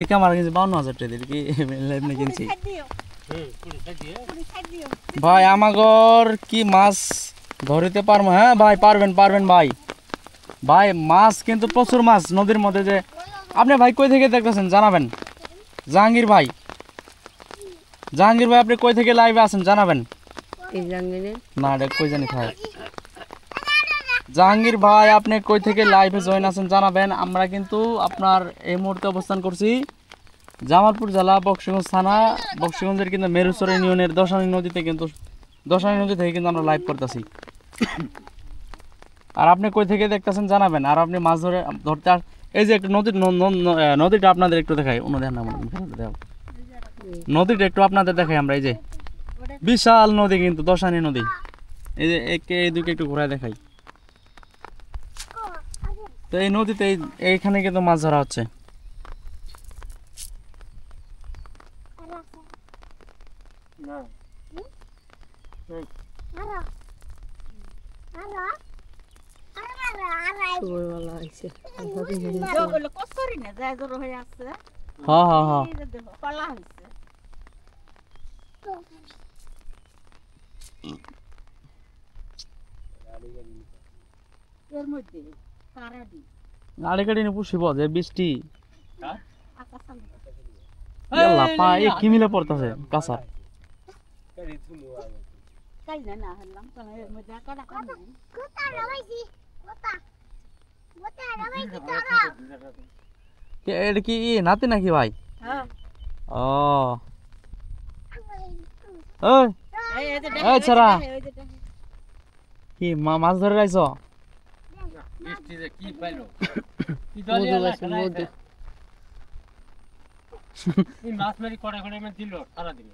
আমার কাছে 52,000 টাকা দিয়ে কি এমনি কিনছি ভাই আমাগর কি মাছ ধরিতে পারবো। হ্যাঁ ভাই পারবেন পারবেন ভাই ভাই মাছ কিন্তু প্রচুর মাছ নদীর মধ্যে। যে আপনি ভাই কই থেকে দেখতেছেন জানাবেন। জাহাঙ্গীর ভাই আপনি কই থেকে লাইভে আছেন জানাবেন। না এটা কই জানি ভাই জাহাঙ্গীর ভাই আপনি কই থেকে লাইভে জয়েন আছেন জানাবেন। আমরা কিন্তু আপনার এই মুহূর্তে অবস্থান করছি জামালপুর জেলা বক্সিগঞ্জ থানা, বক্সিগঞ্জের কিন্তু মেরুচর ইউনিয়নের দশানী নদী থেকে কিন্তু আমরা লাইভ করতেছি। আর আপনি কই থেকে দেখতেছেন জানাবেন। আর আপনি মাছ ধরতে এই যে একটু নদীটা আপনাদের একটু দেখাই। নদীটা একটু আপনাদের দেখাই আমরা। এই যে বিশাল নদী কিন্তু দশানী নদী। এই যে এই দুকে একটু ঘোরায় দেখাই। তো এই নদীতে এইখানে কিন্তু মাছ ধরা হচ্ছে। গাড়ি গাড়ি পুষিব যে বৃষ্টি কি মিলে পড়তেছে কাঁচা। এটা কি নাতি নাকি ভাই? ও ছাড়া কি মাছ ধরে রাইছ? মাছ মারি কড়া কড়া দিল সারাদিন।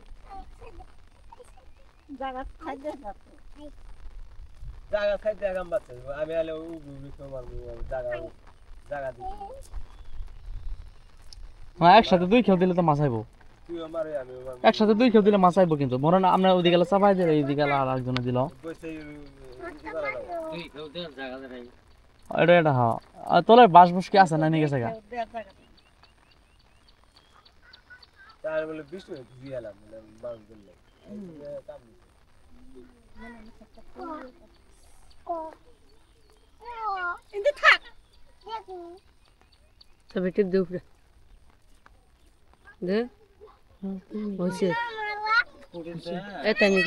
জায়গা খাইতে আগাম বাচ্চা আমি আলে একসাথে দুই খেউ দিলে তো মাছ আইব। একসাথে দুই খেউ দিলে মাছ আইব। কিন্তু মনে না আমরা ওইদিকে চাপাই দিলে এইদিকে আর একজনে দিল এটা এটা। হ্যাঁ তোলে বাঁশ বুস কি আছে না নিয়ে গেছে গা সব টিপ দে উপরে দে হইছে এটা নিয়ে